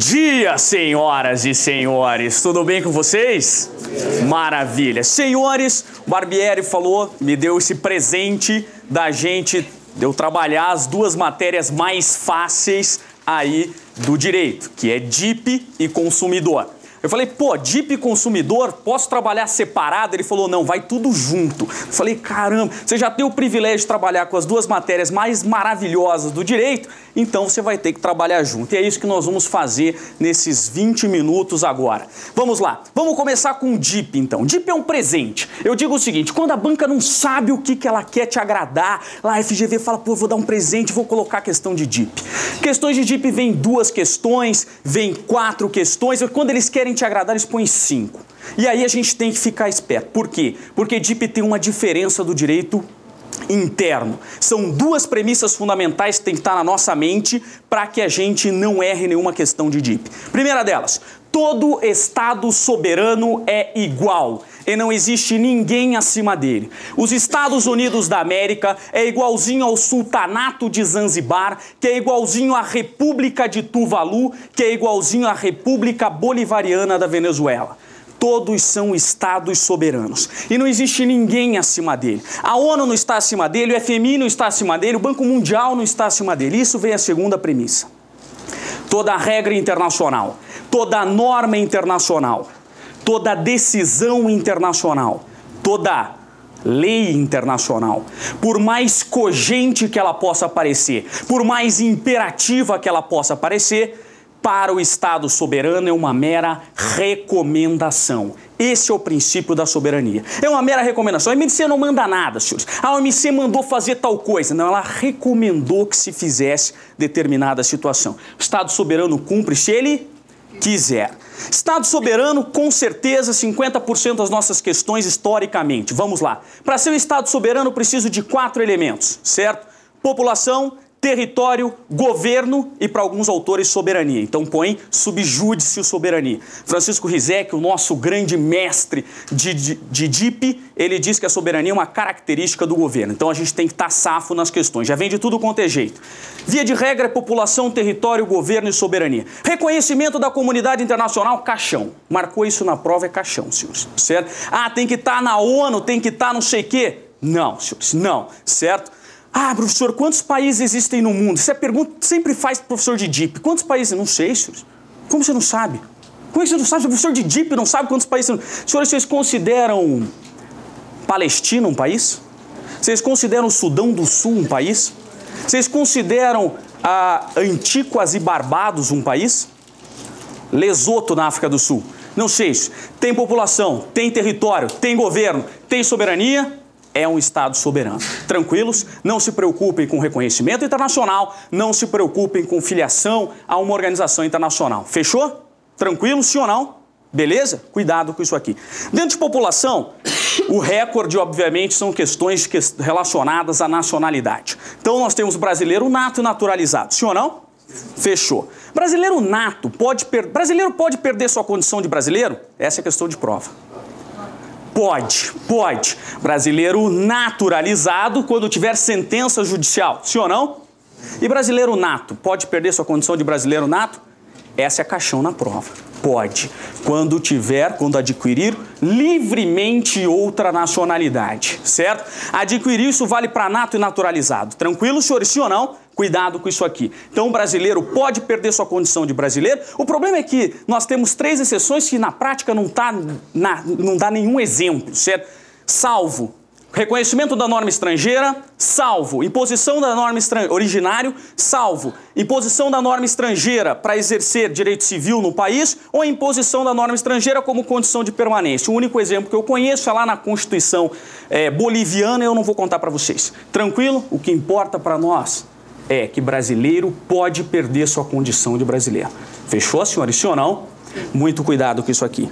dia, senhoras e senhores! Tudo bem com vocês? Maravilha! Senhores, o Barbieri falou, me deu esse presente da gente, de eu trabalhar as duas matérias mais fáceis aí do direito, que é DIP e consumidor. Eu falei, pô, DIP e consumidor, posso trabalhar separado? Ele falou, não, vai tudo junto. Eu falei, caramba, você já tem o privilégio de trabalhar com as duas matérias mais maravilhosas do direito, então você vai ter que trabalhar junto. E é isso que nós vamos fazer nesses 20 minutos agora. Vamos lá, vamos começar com o DIP então. DIP é um presente. Eu digo o seguinte, quando a banca não sabe o que ela quer te agradar, lá a FGV fala, pô, vou dar um presente, vou colocar a questão de DIP. Questões de DIP vem 2 questões, vem 4 questões, e quando eles querem te agradar, eles põem 5. E aí a gente tem que ficar esperto. Por quê? Porque DIP tem uma diferença do direito interno. São 2 premissas fundamentais que tem que estar na nossa mente para que a gente não erre nenhuma questão de DIP. Primeira delas, todo Estado soberano é igual e não existe ninguém acima dele. Os Estados Unidos da América é igualzinho ao Sultanato de Zanzibar, que é igualzinho à República de Tuvalu, que é igualzinho à República Bolivariana da Venezuela. Todos são estados soberanos. E não existe ninguém acima dele. A ONU não está acima dele, o FMI não está acima dele, o Banco Mundial não está acima dele. Isso vem a segunda premissa. Toda regra internacional, toda norma internacional, toda decisão internacional, toda lei internacional, por mais cogente que ela possa parecer, por mais imperativa que ela possa parecer, para o Estado soberano é uma mera recomendação. Esse é o princípio da soberania. É uma mera recomendação. A OMC não manda nada, senhores. A OMC mandou fazer tal coisa. Não, ela recomendou que se fizesse determinada situação. O Estado soberano cumpre se ele quiser. Estado soberano, com certeza, 50% das nossas questões historicamente. Vamos lá. Para ser um Estado soberano, preciso de 4 elementos, certo? População, território, governo e, para alguns autores, soberania. Então põe subjúdice soberania. Francisco Rizek, o nosso grande mestre de DIP, ele diz que a soberania é uma característica do governo. Então a gente tem que estar safo nas questões. Já vem de tudo quanto é jeito. Via de regra é população, território, governo e soberania. Reconhecimento da comunidade internacional, caixão. Marcou isso na prova, é caixão, senhores. Certo? Ah, tem que estar na ONU, tem que estar não sei o quê. Não, senhores, não. Certo? Ah, professor, quantos países existem no mundo? Essa pergunta sempre faz pro professor de DIP. Quantos países? Não sei, senhores. Como você não sabe? Como você não sabe? O professor de DIP não sabe quantos países... Senhores, vocês consideram Palestina um país? Vocês consideram o Sudão do Sul um país? Vocês consideram Antíguas e Barbados um país? Lesoto na África do Sul? Não sei. Tem população, tem território, tem governo, tem soberania... É um Estado soberano. Tranquilos? Não se preocupem com reconhecimento internacional, não se preocupem com filiação a uma organização internacional. Fechou? Tranquilo, sim ou não? Beleza? Cuidado com isso aqui. Dentro de população, o recorde, obviamente, são questões relacionadas à nacionalidade. Então, nós temos brasileiro nato e naturalizado. Sim ou não? Fechou. Brasileiro nato brasileiro pode perder sua condição de brasileiro? Essa é a questão de prova. Pode. Brasileiro naturalizado quando tiver sentença judicial. Sim ou não? E brasileiro nato, pode perder sua condição de brasileiro nato? Essa é a caixão na prova. Pode. Quando adquirir livremente outra nacionalidade, certo? Adquirir isso vale para nato e naturalizado. Tranquilo, senhores? Sim ou não? Cuidado com isso aqui. Então, o brasileiro pode perder sua condição de brasileiro. O problema é que nós temos 3 exceções que na prática não dá nenhum exemplo, certo? Salvo reconhecimento da norma estrangeira, salvo imposição da norma originário, salvo imposição da norma estrangeira para exercer direito civil no país ou imposição da norma estrangeira como condição de permanência. O único exemplo que eu conheço é lá na Constituição boliviana, eu não vou contar para vocês. Tranquilo? O que importa para nós é que brasileiro pode perder sua condição de brasileiro. Fechou, senhores? Sim ou não? Muito cuidado com isso aqui.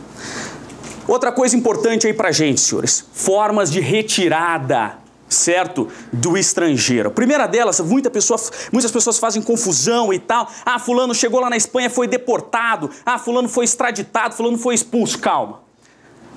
Outra coisa importante aí pra gente, senhores. Formas de retirada, certo? Do estrangeiro. A primeira delas, muitas pessoas fazem confusão e tal. Ah, fulano chegou lá na Espanha, foi deportado. Ah, fulano foi extraditado, fulano foi expulso. Calma.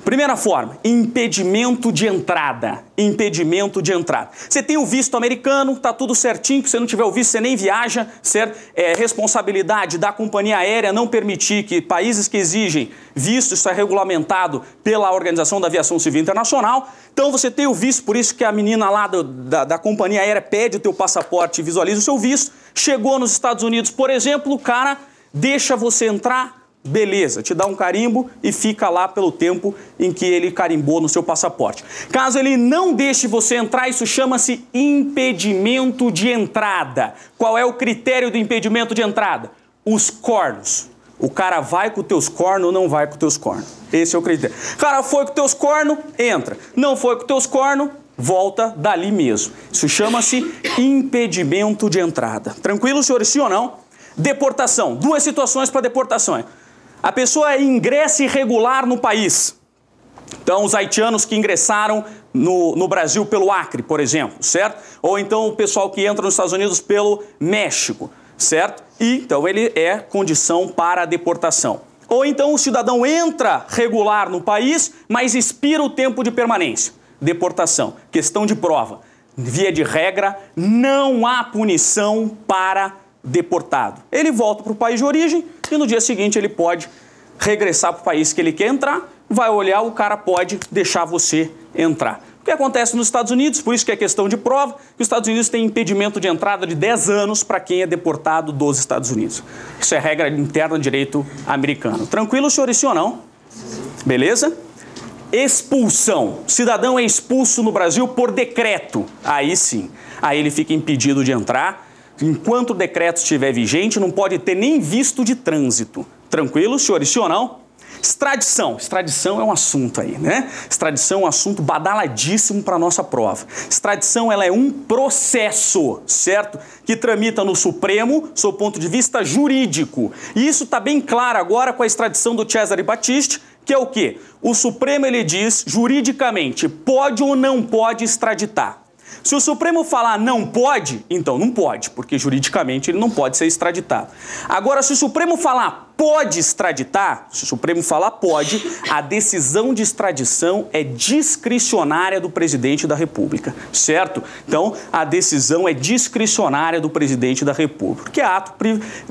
Primeira forma, impedimento de entrada. Impedimento de entrada. Você tem o visto americano, tá tudo certinho, se você não tiver o visto, você nem viaja, certo? É responsabilidade da companhia aérea não permitir que países que exigem visto, isso é regulamentado pela Organização da Aviação Civil Internacional. Então você tem o visto, por isso que a menina lá da companhia aérea pede o teu passaporte e visualiza o seu visto. Chegou nos Estados Unidos, por exemplo, o cara deixa você entrar. Beleza, te dá um carimbo e fica lá pelo tempo em que ele carimbou no seu passaporte. Caso ele não deixe você entrar, isso chama-se impedimento de entrada. Qual é o critério do impedimento de entrada? Os cornos. O cara vai com os teus cornos ou não vai com os teus cornos. Esse é o critério. O cara foi com os teus cornos, entra. Não foi com os teus cornos, volta dali mesmo. Isso chama-se impedimento de entrada. Tranquilo, senhores? Sim ou não? Deportação. Duas situações para deportação. A pessoa ingressa irregular no país. Então, os haitianos que ingressaram no Brasil pelo Acre, por exemplo, certo? Ou então o pessoal que entra nos Estados Unidos pelo México, certo? E então ele é condição para a deportação. Ou então o cidadão entra regular no país, mas expira o tempo de permanência. Deportação. Questão de prova. Via de regra, não há punição para deportado. Ele volta para o país de origem e no dia seguinte ele pode regressar para o país que ele quer entrar, vai olhar, o cara pode deixar você entrar. O que acontece nos Estados Unidos, por isso que é questão de prova, que os Estados Unidos têm impedimento de entrada de 10 anos para quem é deportado dos Estados Unidos. Isso é regra interna do direito americano. Tranquilo, senhores, sim ou não? Beleza? Expulsão. O cidadão é expulso no Brasil por decreto. Aí sim. Aí ele fica impedido de entrar. Enquanto o decreto estiver vigente, não pode ter nem visto de trânsito. Tranquilo, senhores, sim ou não? Extradição. Extradição é um assunto aí, né? Extradição é um assunto badaladíssimo para a nossa prova. Extradição, ela é um processo, certo? Que tramita no Supremo, sob o ponto de vista jurídico. E isso está bem claro agora com a extradição do Cesare Battisti, que é o quê? O Supremo, ele diz, juridicamente, pode ou não pode extraditar. Se o Supremo falar não pode, então não pode, porque juridicamente ele não pode ser extraditado. Agora, se o Supremo falar pode extraditar, se o Supremo falar pode, a decisão de extradição é discricionária do presidente da República, certo? Então, a decisão é discricionária do presidente da República, que é ato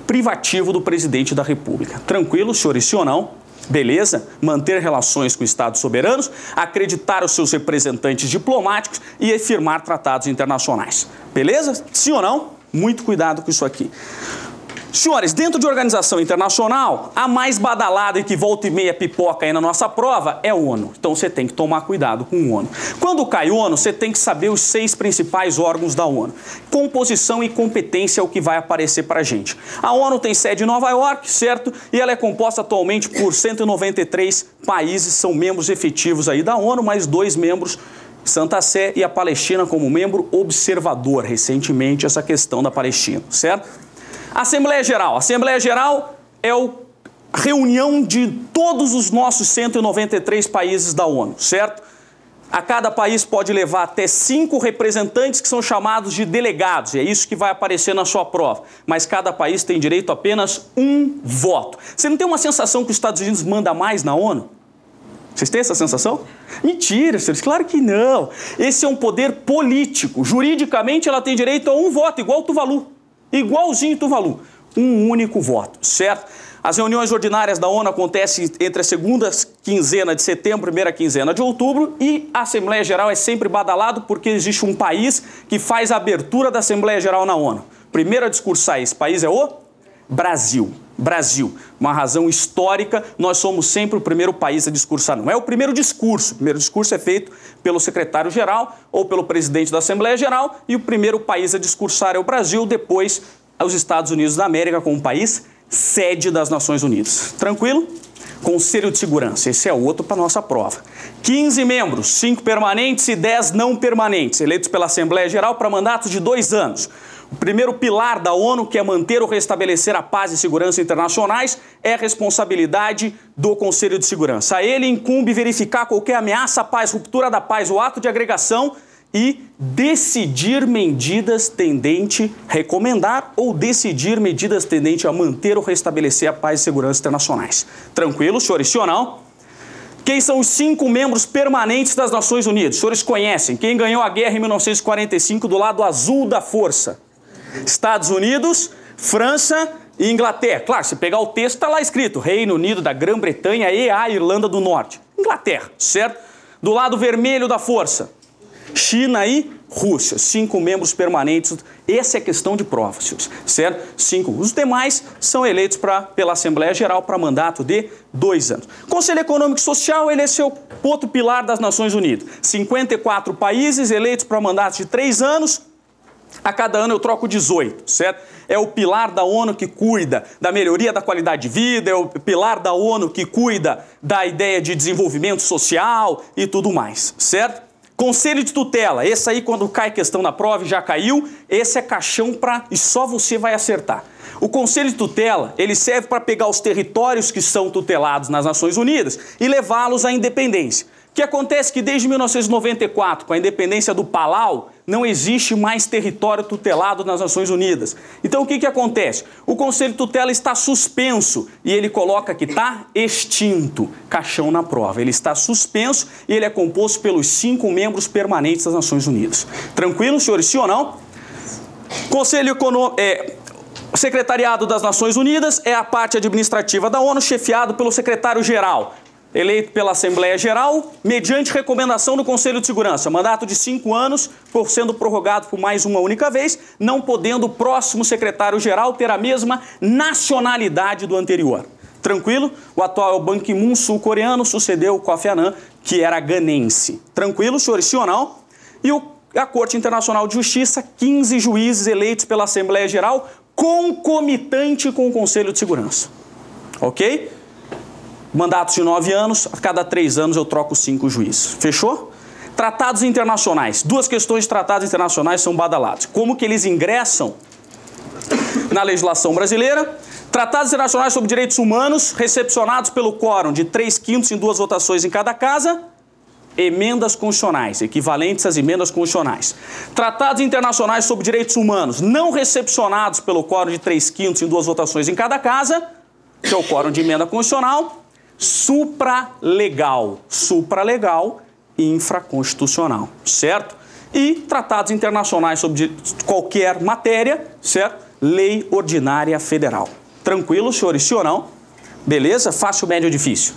privativo do presidente da República. Tranquilo, senhores, sim ou não? Beleza? Manter relações com estados soberanos, acreditar os seus representantes diplomáticos e firmar tratados internacionais. Beleza? Sim ou não? Muito cuidado com isso aqui. Senhores, dentro de organização internacional, a mais badalada e que volta e meia pipoca aí na nossa prova é a ONU. Então você tem que tomar cuidado com o ONU. Quando cai ONU, você tem que saber os 6 principais órgãos da ONU. Composição e competência é o que vai aparecer pra gente. A ONU tem sede em Nova York, certo? E ela é composta atualmente por 193 países, são membros efetivos aí da ONU, mais 2 membros, Santa Sé e a Palestina como membro observador, recentemente essa questão da Palestina, certo? Assembleia Geral. Assembleia Geral é a reunião de todos os nossos 193 países da ONU, certo? A cada país pode levar até 5 representantes que são chamados de delegados, e é isso que vai aparecer na sua prova. Mas cada país tem direito a apenas 1 voto. Você não tem uma sensação que os Estados Unidos manda mais na ONU? Vocês têm essa sensação? Mentira, senhores, claro que não. Esse é um poder político. Juridicamente ela tem direito a 1 voto, igual o Tuvalu. Igualzinho Tuvalu, 1 único voto, certo? As reuniões ordinárias da ONU acontecem entre a segunda quinzena de setembro e a primeira quinzena de outubro e a Assembleia Geral é sempre badalado porque existe um país que faz a abertura da Assembleia Geral na ONU. Primeiro a discursar esse país é o Brasil. Brasil. Uma razão histórica, nós somos sempre o primeiro país a discursar. Não é o primeiro discurso é feito pelo secretário-geral ou pelo presidente da Assembleia Geral e o primeiro país a discursar é o Brasil, depois os Estados Unidos da América como país sede das Nações Unidas. Tranquilo? Conselho de Segurança, esse é outro para nossa prova. 15 membros, 5 permanentes e 10 não permanentes, eleitos pela Assembleia Geral para mandatos de 2 anos. O primeiro pilar da ONU, que é manter ou restabelecer a paz e segurança internacionais, é a responsabilidade do Conselho de Segurança. A ele incumbe verificar qualquer ameaça à paz, ruptura da paz ou ato de agregação e decidir medidas tendente a recomendar ou decidir medidas tendente a manter ou restabelecer a paz e segurança internacionais. Tranquilo, senhores, sim ou não? Quem são os 5 membros permanentes das Nações Unidas? Os senhores conhecem. Quem ganhou a guerra em 1945 do lado azul da força? Estados Unidos, França e Inglaterra. Claro, se pegar o texto, está lá escrito Reino Unido da Grã-Bretanha e a Irlanda do Norte. Inglaterra, certo? Do lado vermelho da força, China e Rússia. 5 membros permanentes. Essa é questão de prova, senhores, certo? 5. Os demais são eleitos pela Assembleia Geral para mandato de 2 anos. Conselho Econômico e Social, ele é seu outro pilar das Nações Unidas. 54 países eleitos para mandatos de 3 anos. A cada ano eu troco 18, certo? É o pilar da ONU que cuida da melhoria da qualidade de vida, é o pilar da ONU que cuida da ideia de desenvolvimento social e tudo mais, certo? Conselho de tutela, esse aí quando cai questão na prova já caiu, esse é caixão e só você vai acertar. O Conselho de Tutela, ele serve para pegar os territórios que são tutelados nas Nações Unidas e levá-los à independência. O que acontece é que desde 1994, com a independência do Palau, não existe mais território tutelado nas Nações Unidas. Então o que acontece? O Conselho de Tutela está suspenso e ele coloca que está extinto. Caixão na prova. Ele está suspenso e ele é composto pelos 5 membros permanentes das Nações Unidas. Tranquilo, senhores? Sim ou não? Conselho Econômico... O Secretariado das Nações Unidas é a parte administrativa da ONU, chefiado pelo secretário-geral, eleito pela Assembleia Geral, mediante recomendação do Conselho de Segurança. Mandato de 5 anos, por sendo prorrogado por mais uma única vez, não podendo o próximo secretário-geral ter a mesma nacionalidade do anterior. Tranquilo? O atual é o Ban Ki-moon, sul-coreano, sucedeu o Kofi Annan, que era ganense. Tranquilo, senhores? Sim ou não? E a Corte Internacional de Justiça, 15 juízes eleitos pela Assembleia Geral, concomitante com o Conselho de Segurança. Ok? Mandatos de 9 anos, a cada 3 anos eu troco 5 juízes. Fechou? Tratados internacionais. 2 questões de tratados internacionais são badalados. Como que eles ingressam na legislação brasileira? Tratados internacionais sobre direitos humanos, recepcionados pelo quórum de 3/5 em 2 votações em cada casa. Emendas constitucionais, equivalentes às emendas constitucionais. Tratados internacionais sobre direitos humanos, não recepcionados pelo quórum de 3/5 em 2 votações em cada casa, que é o quórum de emenda constitucional. Supralegal. Supralegal e infraconstitucional, certo? E tratados internacionais sobre qualquer matéria, certo? Lei ordinária federal. Tranquilo, senhores? Sim ou não? Beleza? Fácil, médio ou difícil?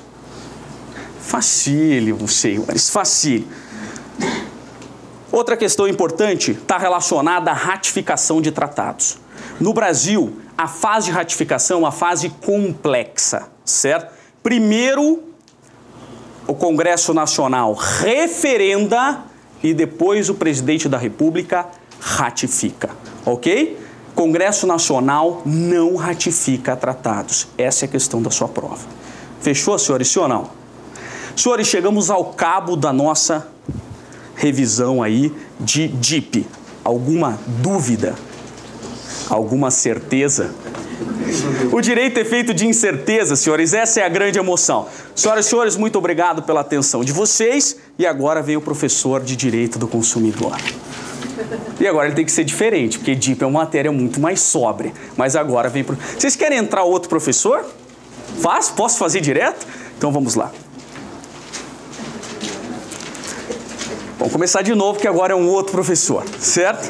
Facílimo, senhores, facílimo. Outra questão importante está relacionada à ratificação de tratados. No Brasil, a fase de ratificação é uma fase complexa, certo? Primeiro, o Congresso Nacional referenda e depois o Presidente da República ratifica, ok? Congresso Nacional não ratifica tratados. Essa é a questão da sua prova. Fechou, senhores? Sim ou não? Senhores, chegamos ao cabo da nossa revisão aí de DIP. Alguma dúvida? Alguma certeza? O direito é feito de incerteza, senhores. Essa é a grande emoção. Senhoras e senhores, muito obrigado pela atenção de vocês. E agora vem o professor de Direito do Consumidor. E agora ele tem que ser diferente, porque DIP é uma matéria muito mais sóbria. Mas agora vem... Vocês querem entrar outro professor? Posso fazer direto? Então vamos lá. Vamos começar de novo, que agora é um outro professor, certo?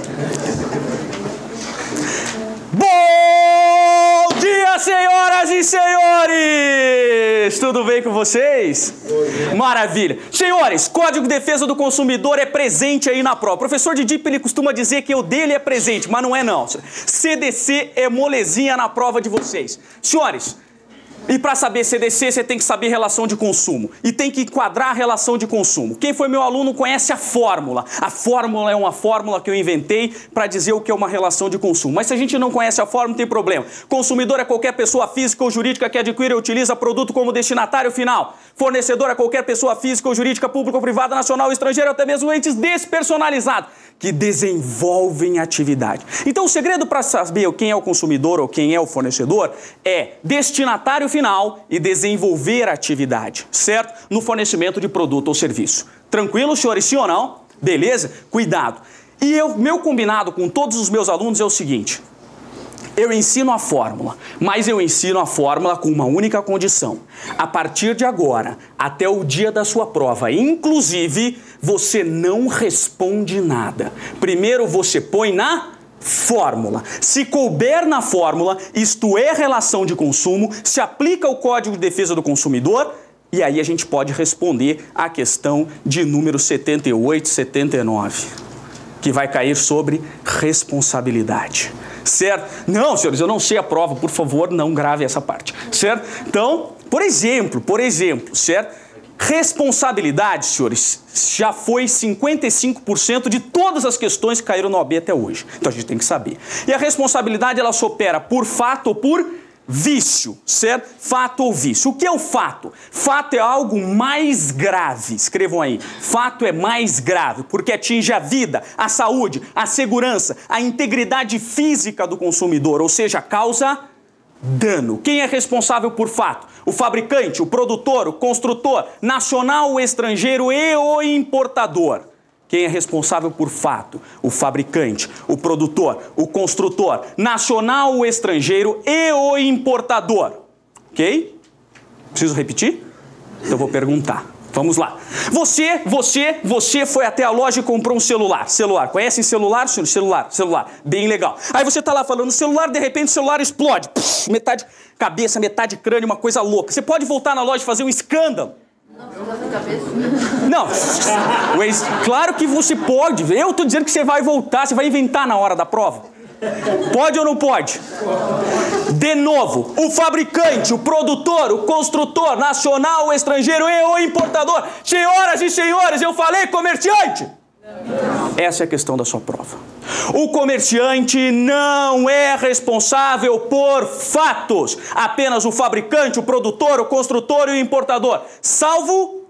Bom dia, senhoras e senhores! Tudo bem com vocês? Maravilha! Senhores, Código de Defesa do Consumidor é presente aí na prova. O professor de DIP, ele costuma dizer que o dele é presente, mas não é não. CDC é molezinha na prova de vocês. Senhores, e para saber CDC, você tem que saber relação de consumo. E tem que enquadrar a relação de consumo. Quem foi meu aluno conhece a fórmula. A fórmula é uma fórmula que eu inventei para dizer o que é uma relação de consumo. Mas se a gente não conhece a fórmula, não tem problema. Consumidor é qualquer pessoa física ou jurídica que adquire e utiliza produto como destinatário final. Fornecedor é qualquer pessoa física ou jurídica, pública ou privada, nacional ou estrangeira, ou até mesmo entes despersonalizados, que desenvolvem atividade. Então o segredo para saber quem é o consumidor ou quem é o fornecedor é destinatário final e desenvolver atividade, certo? No fornecimento de produto ou serviço. Tranquilo, senhores? Sim ou não? Beleza? Cuidado. E meu combinado com todos os meus alunos é o seguinte. Eu ensino a fórmula, mas eu ensino a fórmula com uma única condição. A partir de agora, até o dia da sua prova, inclusive, você não responde nada. Primeiro você põe na fórmula. Se couber na fórmula, isto é relação de consumo, se aplica o Código de Defesa do Consumidor e aí a gente pode responder a questão de número 78, 79, que vai cair sobre responsabilidade. Certo? Não, senhores, eu não sei a prova, por favor, não grave essa parte. Certo? Então, por exemplo, certo? Responsabilidade, senhores, já foi 55% de todas as questões que caíram no OAB até hoje. Então a gente tem que saber. E a responsabilidade, ela se opera por fato ou por vício, certo? Fato ou vício. O que é o fato? Fato é algo mais grave. Escrevam aí. Fato é mais grave, porque atinge a vida, a saúde, a segurança, a integridade física do consumidor, ou seja, causa dano. Quem é responsável por fato? O fabricante, o produtor, o construtor, nacional ou estrangeiro e o importador. Quem é responsável por fato? O fabricante, o produtor, o construtor, nacional ou estrangeiro e o importador. Ok? Preciso repetir? Então vou perguntar. Vamos lá. Você foi até a loja e comprou um celular. Conhecem celular, senhor? Celular. Bem legal. Aí você tá lá falando celular, de repente o celular explode. Pff, metade cabeça, metade crânio, uma coisa louca. Você pode voltar na loja e fazer um escândalo? Não. Claro que você pode. Eu tô dizendo que você vai voltar, você vai inventar na hora da prova. Pode ou não pode? De novo, o fabricante, o produtor, o construtor, nacional ou estrangeiro e o importador. Senhoras e senhores, eu falei comerciante. Essa é a questão da sua prova. O comerciante não é responsável por fatos. Apenas o fabricante, o produtor, o construtor e o importador. Salvo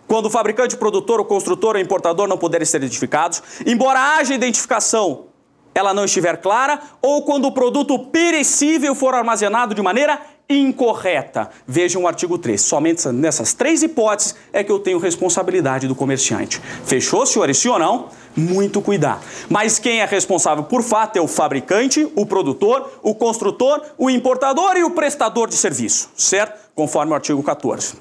quando o fabricante, o produtor, o construtor ou o importador não puderem ser identificados, embora haja identificação, ela não estiver clara, ou quando o produto perecível for armazenado de maneira incorreta. Vejam o artigo 3. Somente nessas 3 hipóteses é que eu tenho responsabilidade do comerciante. Fechou, senhores? Sim ou não? Muito cuidado. Mas quem é responsável por fato é o fabricante, o produtor, o construtor, o importador e o prestador de serviço, certo? Conforme o artigo 14.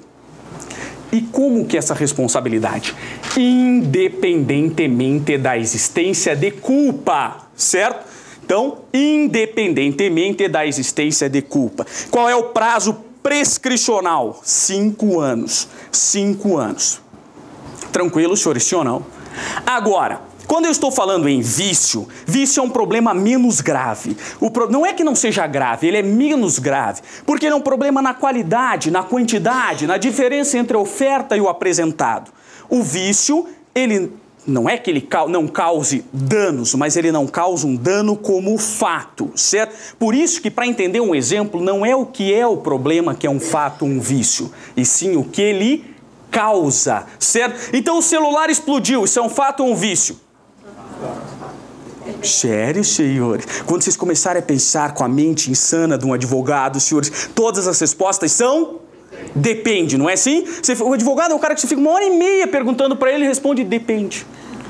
E como que essa responsabilidade? Independentemente da existência de culpa, certo? Então, independentemente da existência de culpa. Qual é o prazo prescricional? 5 anos. 5 anos. Tranquilo, senhores, sim ou não? Agora, quando eu estou falando em vício, vício é um problema menos grave. Não é que não seja grave, ele é menos grave. Porque ele é um problema na qualidade, na quantidade, na diferença entre a oferta e o apresentado. O vício, ele não é que ele não cause danos, mas ele não causa um dano como fato, certo? Por isso que, para entender um exemplo, não é o que é o problema que é um fato, um vício, e sim o que ele causa, certo? Então o celular explodiu, isso é um fato ou um vício? Sério, senhores? Quando vocês começarem a pensar com a mente insana de um advogado, senhores, todas as respostas são... Depende, não é assim? O advogado é o cara que você fica 1h30 perguntando para ele e responde depende.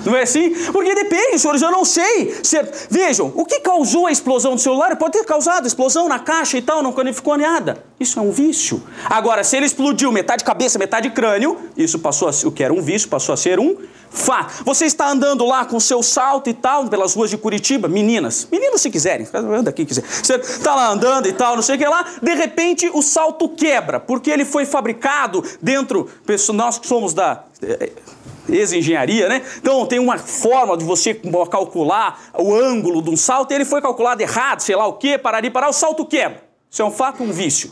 Não é assim? Porque depende, senhores, eu não sei. Certo? Vejam, o que causou a explosão do celular pode ter causado explosão na caixa e tal, não ficou nada. Isso é um vício. Agora, se ele explodiu metade cabeça, metade crânio, isso passou a ser, o que era um vício, passou a ser um fato. Você está andando lá com seu salto e tal, pelas ruas de Curitiba, meninas se quiserem, anda aqui quiser. Você está lá andando e tal, não sei o que lá, de repente o salto quebra, porque ele foi fabricado dentro, nós que somos da... ex-engenharia, né? Então tem uma forma de você calcular o ângulo de um salto e ele foi calculado errado, sei lá o quê, o salto quebra. Isso é um fato ou um vício?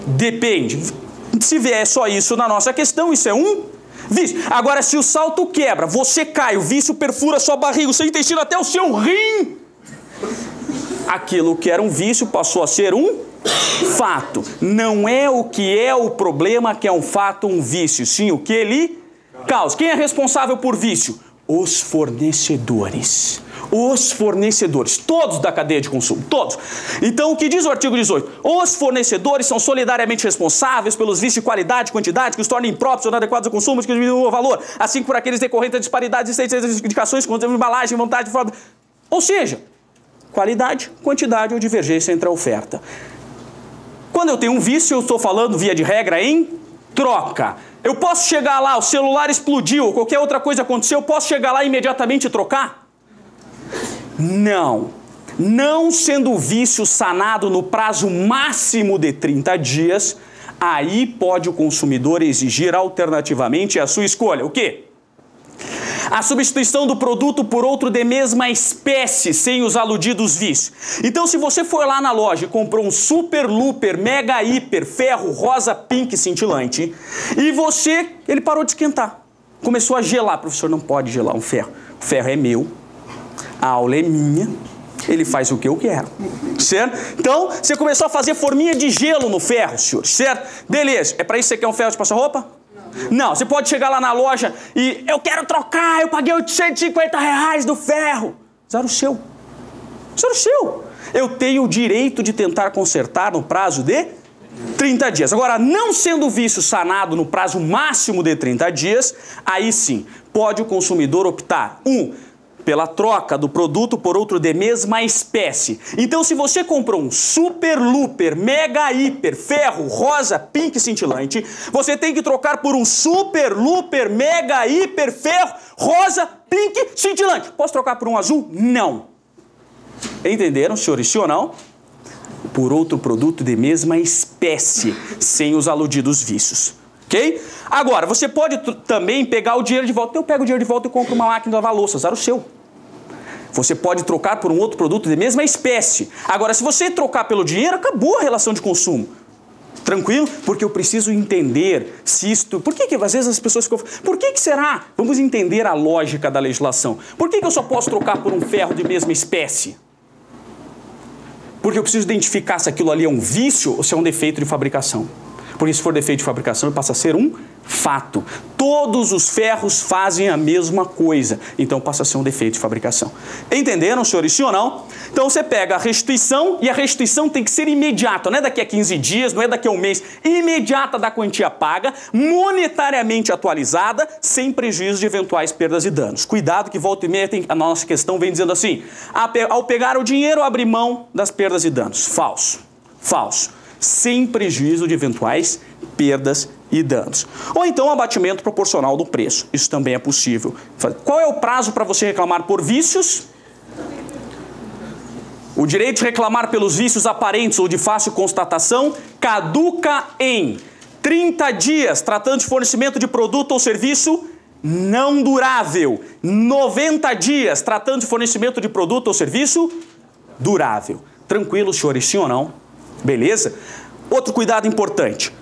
Depende. Se vier só isso na nossa questão, isso é um vício. Agora, se o salto quebra, você cai, o vício perfura sua barriga, o seu intestino até o seu rim. Aquilo que era um vício passou a ser um fato. Não é o que é o problema que é um fato ou um vício, sim o que ele causa. Quem é responsável por vício? Os fornecedores. Os fornecedores, todos da cadeia de consumo, todos. Então, o que diz o artigo 18? Os fornecedores são solidariamente responsáveis pelos vícios de qualidade e quantidade que os tornam impróprios ou inadequados ao consumo, que diminuem o valor, assim por aqueles decorrentes de disparidades e indicações com embalagem, vontade de forma. Ou seja, Qualidade, quantidade ou divergência entre a oferta. Quando eu tenho um vício, eu estou falando, via de regra, em troca. Eu posso chegar lá, o celular explodiu, ou qualquer outra coisa aconteceu, eu posso chegar lá e imediatamente trocar? Não. Não sendo o vício sanado no prazo máximo de 30 dias, aí pode o consumidor exigir alternativamente a sua escolha. O quê? A substituição do produto por outro de mesma espécie, sem os aludidos vícios. Então, se você for lá na loja e comprou um super, luper, mega, hiper, ferro, rosa, pink, cintilante, e ele parou de esquentar. Começou a gelar. Professor, não pode gelar um ferro. O ferro é meu, a aula é minha, ele faz o que eu quero, certo? Então, você começou a fazer forminha de gelo no ferro, senhor, certo? Beleza, é para isso que você quer um ferro de passar roupa? Não, você pode chegar lá na loja e eu quero trocar, eu paguei R$850 do ferro. Zero o seu. Zero o seu. Eu tenho o direito de tentar consertar no prazo de 30 dias. Agora, não sendo o vício sanado no prazo máximo de 30 dias, aí sim, pode o consumidor optar, pela troca do produto por outro de mesma espécie. Então, se você comprou um super, luper, mega, hiper, ferro, rosa, pink, cintilante, você tem que trocar por um super, luper, mega, hiper, ferro, rosa, pink, cintilante. Posso trocar por um azul? Não. Entenderam, senhores, sim ou não? Por outro produto de mesma espécie, sem os aludidos vícios. Ok? Agora, você pode também pegar o dinheiro de volta. Eu pego o dinheiro de volta e compro uma máquina de lavar louça. Zero o seu. Você pode trocar por um outro produto de mesma espécie. Agora, se você trocar pelo dinheiro, acabou a relação de consumo. Tranquilo? Porque eu preciso entender se isto... Por que às vezes as pessoas ficam... Por que será? Vamos entender a lógica da legislação. Por que eu só posso trocar por um ferro de mesma espécie? Porque eu preciso identificar se aquilo ali é um vício ou se é um defeito de fabricação. Porque se for defeito de fabricação, passa a ser um fato. Todos os ferros fazem a mesma coisa. Então passa a ser um defeito de fabricação. Entenderam, senhores, sim ou não? Então você pega a restituição e a restituição tem que ser imediata. Não é daqui a 15 dias, não é daqui a um mês. Imediata da quantia paga, monetariamente atualizada, sem prejuízo de eventuais perdas e danos. Cuidado que volta e meia a nossa questão vem dizendo assim, ao pegar o dinheiro, abre mão das perdas e danos. Falso. Falso. Sem prejuízo de eventuais perdas e danos. Ou então abatimento proporcional do preço. Isso também é possível. Qual é o prazo para você reclamar por vícios? O direito de reclamar pelos vícios aparentes ou de fácil constatação caduca em 30 dias, tratando de fornecimento de produto ou serviço não durável. 90 dias, tratando de fornecimento de produto ou serviço durável. Tranquilo, senhores, sim ou não? Beleza? Outro cuidado importante.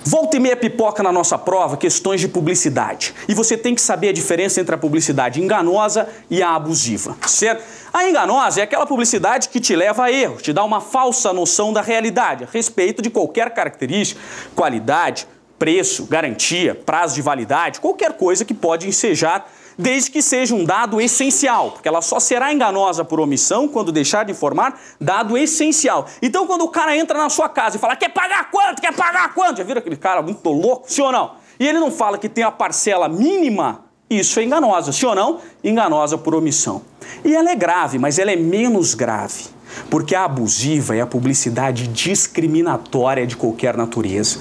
Volta e meia pipoca na nossa prova questões de publicidade. E você tem que saber a diferença entre a publicidade enganosa e a abusiva, certo? A enganosa é aquela publicidade que te leva a erro, te dá uma falsa noção da realidade a respeito de qualquer característica, qualidade, preço, garantia, prazo de validade, qualquer coisa que pode ensejar, desde que seja um dado essencial, porque ela só será enganosa por omissão quando deixar de informar dado essencial. Então, quando o cara entra na sua casa e fala, quer pagar quanto? Quer pagar quanto? Já viram aquele cara muito louco? Sim ou não? E ele não fala que tem a parcela mínima, isso é enganosa. Sim ou não? Enganosa por omissão. E ela é grave, mas ela é menos grave, porque a abusiva é a publicidade discriminatória de qualquer natureza,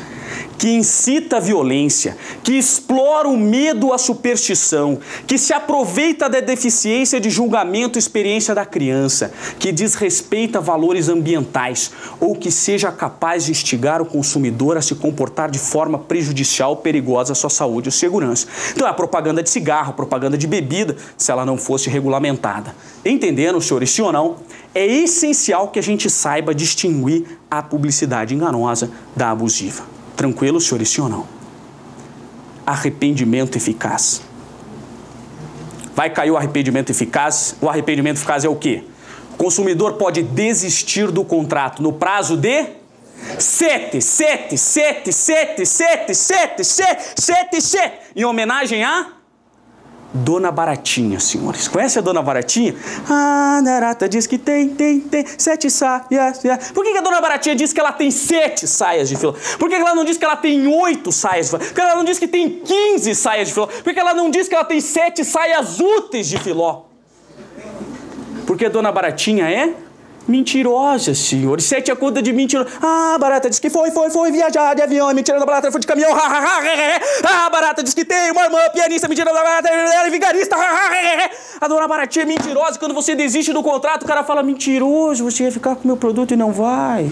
que incita a violência, que explora o medo, a superstição, que se aproveita da deficiência de julgamento e experiência da criança, que desrespeita valores ambientais ou que seja capaz de instigar o consumidor a se comportar de forma prejudicial ou perigosa à sua saúde ou segurança. Então é a propaganda de cigarro, a propaganda de bebida, se ela não fosse regulamentada. Entenderam, senhores, sim ou não? É essencial que a gente saiba distinguir a publicidade enganosa da abusiva. Tranquilo, senhores, sim ou não? Arrependimento eficaz. Vai cair o arrependimento eficaz? O arrependimento eficaz é o quê? O consumidor pode desistir do contrato no prazo de 7, em homenagem a Dona Baratinha, senhores. Conhece a Dona Baratinha? A Narata diz que tem 7 saias. Por que a Dona Baratinha diz que ela tem 7 saias de filó? Por que ela não diz que ela tem 8 saias de filó? Por que ela não diz que tem 15 saias de filó? Por que ela não diz que ela tem 7 saias úteis de filó? Porque a dona Baratinha é mentirosa, senhores. 7 a conta de mentirosa. Ah, Barata disse que foi viajar de avião. Mentira da Barata, foi de caminhão. Ah, Barata disse que tem uma irmã pianista. Mentira da Barata, ela é vigarista. A dona Baratinha é mentirosa. Quando você desiste do contrato, o cara fala, mentiroso, você ia ficar com o meu produto e não vai.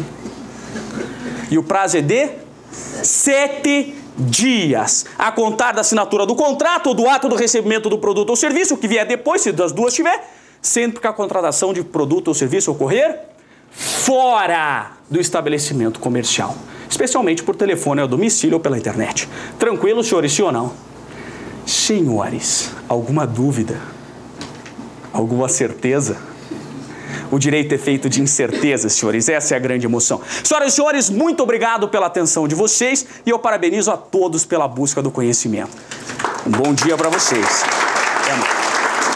E o prazo é de 7 dias. A contar da assinatura do contrato ou do ato do recebimento do produto ou serviço, o que vier depois, se das duas tiver, sempre que a contratação de produto ou serviço ocorrer fora do estabelecimento comercial, especialmente por telefone ao domicílio ou pela internet. Tranquilo, senhores, sim ou não? Senhores, alguma dúvida? Alguma certeza? O direito é feito de incertezas, senhores. Essa é a grande emoção. Senhoras e senhores, muito obrigado pela atenção de vocês e eu parabenizo a todos pela busca do conhecimento. Um bom dia para vocês.